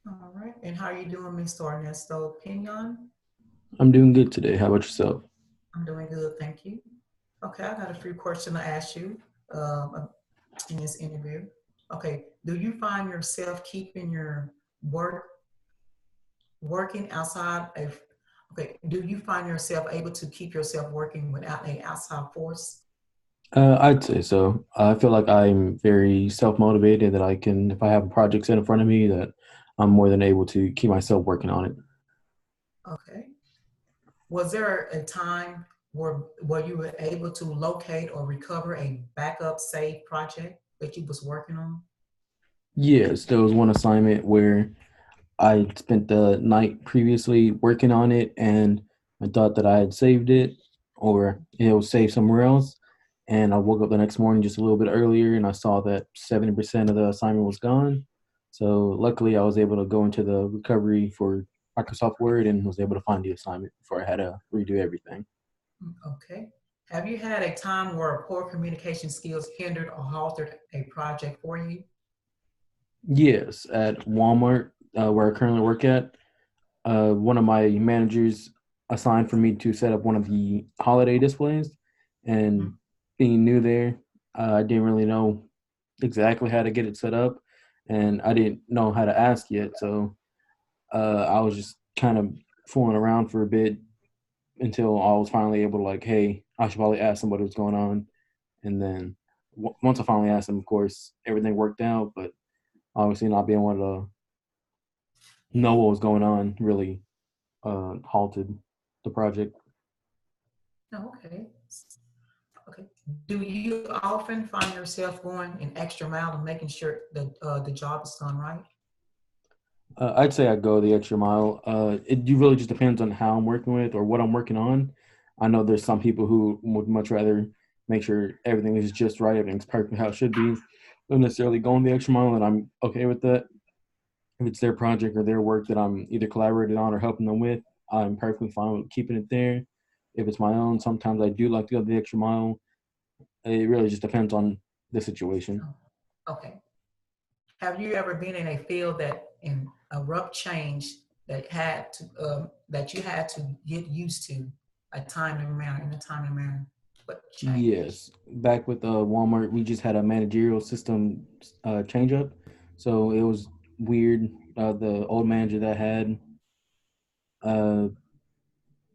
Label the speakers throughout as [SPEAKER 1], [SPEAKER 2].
[SPEAKER 1] All right. And how are you doing, Mr. Ernesto Pinon?
[SPEAKER 2] I'm doing good today. How about yourself?
[SPEAKER 1] I'm doing good, thank you. Okay, I got a few questions to ask you um, in this interview. Okay, do you find yourself keeping your work working outside of? Okay, do you find yourself able to keep yourself working without a outside force?
[SPEAKER 2] I'd say so. I feel like I'm very self-motivated that I can, if I have a project set in front of me, that I'm more than able to keep myself working on it.
[SPEAKER 1] Okay. Was there a time where you were able to locate or recover a backup save project that you was working on?
[SPEAKER 2] Yes, there was one assignment where I spent the night previously working on it and I thought that I had saved it or it was saved somewhere else. And I woke up the next morning just a little bit earlier and I saw that 70% of the assignment was gone. So luckily I was able to go into the recovery for Microsoft Word and was able to find the assignment before I had to redo everything.
[SPEAKER 1] Okay. Have you had a time where poor communication skills hindered or halted a project for you?
[SPEAKER 2] Yes, at Walmart, where I currently work at, one of my managers assigned for me to set up one of the holiday displays. And
[SPEAKER 1] Mhm.
[SPEAKER 2] being new there, I didn't really know exactly how to get it set up, and I didn't know how to ask yet. So I was just kind of fooling around for a bit until I was finally able to like, hey, I should probably ask somebody what's going on. And then once I finally asked them, of course, everything worked out. But obviously, not being able to know what was going on really halted the project.
[SPEAKER 1] Oh, okay. Okay. Do you often find yourself going an extra mile and making sure that the job is done right?
[SPEAKER 2] I'd say I go the extra mile. It really just depends on how I'm working with or what I'm working on. I know there's some people who would much rather make sure everything is just right, everything's perfect how it should be, don't necessarily going the extra mile, and I'm okay with that. If it's their project or their work that I'm either collaborating on or helping them with, I'm perfectly fine with keeping it there. If it's my own, sometimes I do like to go the extra mile. It really just depends on the situation.
[SPEAKER 1] Oh, okay. Have you ever been in a field that in abrupt change that you had to get used to a timely manner in a timely manner? What change?
[SPEAKER 2] Yes, back with Walmart, we just had a managerial system change up, so it was weird. The old manager that had uh,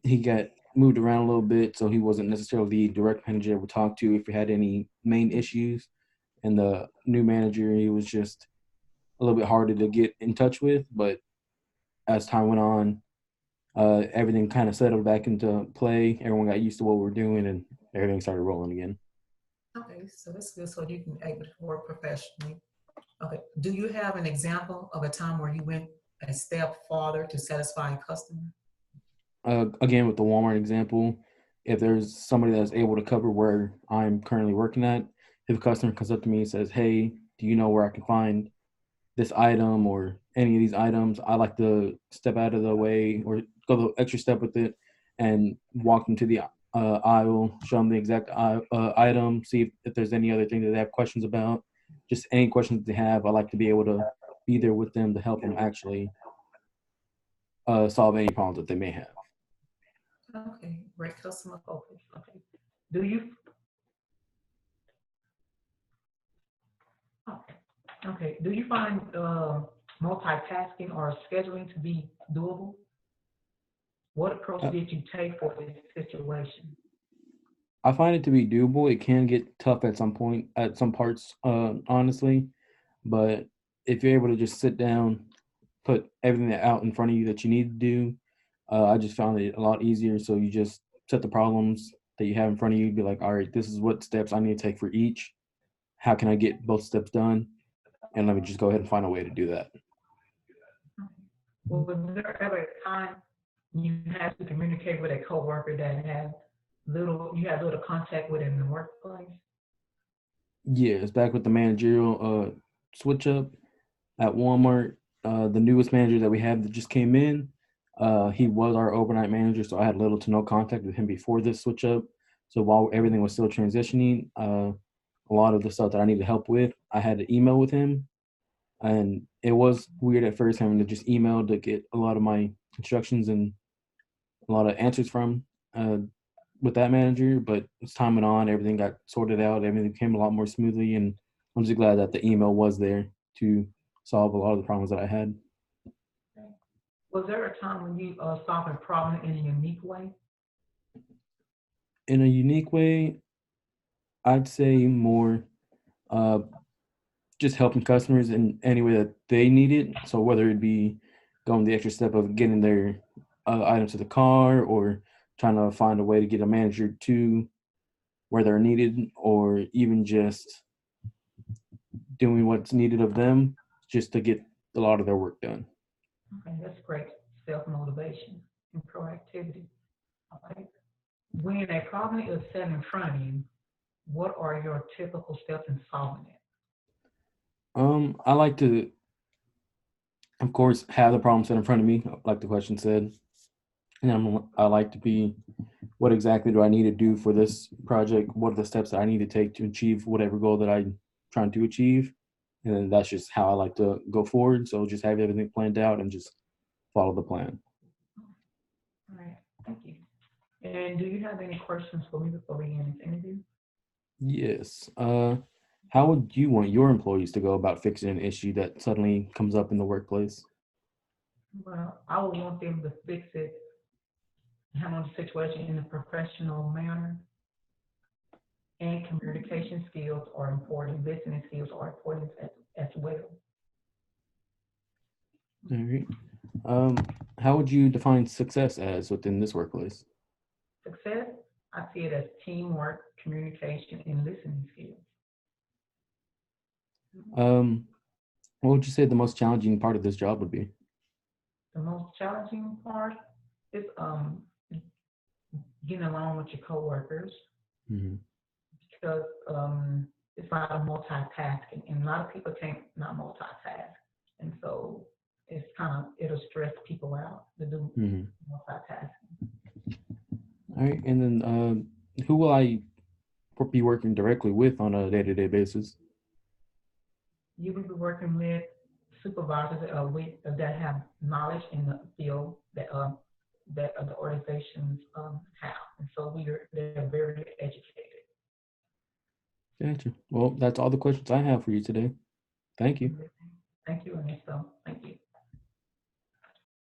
[SPEAKER 2] he got moved around a little bit, so he wasn't necessarily the direct manager that would talk to if we had any main issues. And the new manager, he was just a little bit harder to get in touch with. But as time went on, everything kind of settled back into play. Everyone got used to what we were doing, and everything started rolling again.
[SPEAKER 1] Okay, so that's good. So you can able to work professionally. Okay. Do you have an example of a time where you went a step farther to satisfy a customer?
[SPEAKER 2] Again, with the Walmart example, if there's somebody that's able to cover where I'm currently working at, if a customer comes up to me and says, "Hey, do you know where I can find this item or any of these items?" I like to step out of the way or go the extra step with it and walk them to the aisle, show them the exact item, see if there's any other thing that they have questions about. Just any questions they have, I like to be able to be there with them to help them actually solve any problems that they may have.
[SPEAKER 1] Okay, great customer focus. Okay. Do you okay. Okay. Do you find multitasking or scheduling to be doable? What approach
[SPEAKER 2] Uh,
[SPEAKER 1] did you take for this situation?
[SPEAKER 2] I find it to be doable. It can get tough at some point, at some parts, honestly. But if you're able to just sit down, put everything out in front of you that you need to do, I just found it a lot easier. So you just set the problems that you have in front of you. Be like, all right, this is what steps I need to take for each. How can I get both steps done? And let me just go ahead and find a way to do that.
[SPEAKER 1] Was there ever a time you had to communicate with a coworker that had you had little contact with in the workplace?
[SPEAKER 2] Yeah, it's back with the managerial switch up at Walmart. The newest manager that we have that just came in, he was our overnight manager, so I had little to no contact with him before this switch up. So while everything was still transitioning, a lot of the stuff that I needed help with, I had to email with him. And it was weird at first having to just email to get a lot of my instructions and a lot of answers from uh, with that manager. But as time went on, everything got sorted out. Everything became a lot more smoothly, and I'm just glad that the email was there to solve a lot of the problems that I had.
[SPEAKER 1] Was there a time when you solved a problem in a unique way?
[SPEAKER 2] In a unique way, I'd say more uh, just helping customers in any way that they need it. So whether it be going the extra step of getting their items to the car, or trying to find a way to get a manager to where they're needed, or even just doing what's needed of them just to get a lot of their work done.
[SPEAKER 1] Okay, that's great. Self motivation and proactivity. Okay. When a problem is set in front of you, what are your typical steps in solving it?
[SPEAKER 2] I like to, of course, have the problem set in front of me, like the question said, and I like to be, what exactly do I need to do for this project? What are the steps that I need to take to achieve whatever goal that I'm trying to achieve? And then that's just how I like to go forward. So just have everything planned out and just follow the plan.
[SPEAKER 1] All right, thank you. And do you have any questions for me before we end this interview?
[SPEAKER 2] Yes. How would you want your employees to go about fixing an issue that suddenly comes up in the workplace?
[SPEAKER 1] Well, I would want them to fix it, handle the situation in a professional manner, and communication skills are important. Listening skills are important as well.
[SPEAKER 2] All right. Um, how would you define success as within this workplace?
[SPEAKER 1] Success, I see it as teamwork, communication, and listening skills.
[SPEAKER 2] Um, what would you say the most challenging part of this job would be?
[SPEAKER 1] The most challenging part is getting along with your coworkers
[SPEAKER 2] Hmm.
[SPEAKER 1] because it's a lot of multitasking, and a lot of people can't not multitask, and so it's kind of it'll stress people out to do
[SPEAKER 2] Hmm.
[SPEAKER 1] multitasking.
[SPEAKER 2] All right. And then who will I be working directly with on a day-to-day basis?
[SPEAKER 1] You will be working with supervisors that have knowledge in the field that the organizations have, and so they're very educated.
[SPEAKER 2] Gotcha. Well, that's all the questions I have for you today. Thank you.
[SPEAKER 1] Thank you, Ernesto. Thank you.